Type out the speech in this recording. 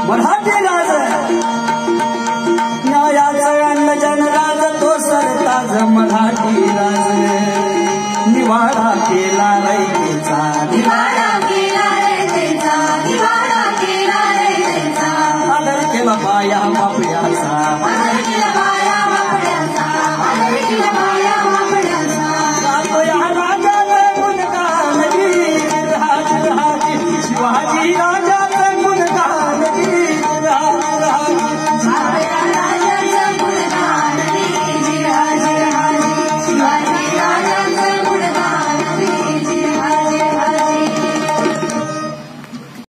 मराठी राज न्यायाचा अन्न जनराज तो सरताज मराठी राज निवाडा केला रयतेचा निवाडा केला रयतेचा निवाडा केला रयतेचा आदर केला बाया बापयाचा आदर केला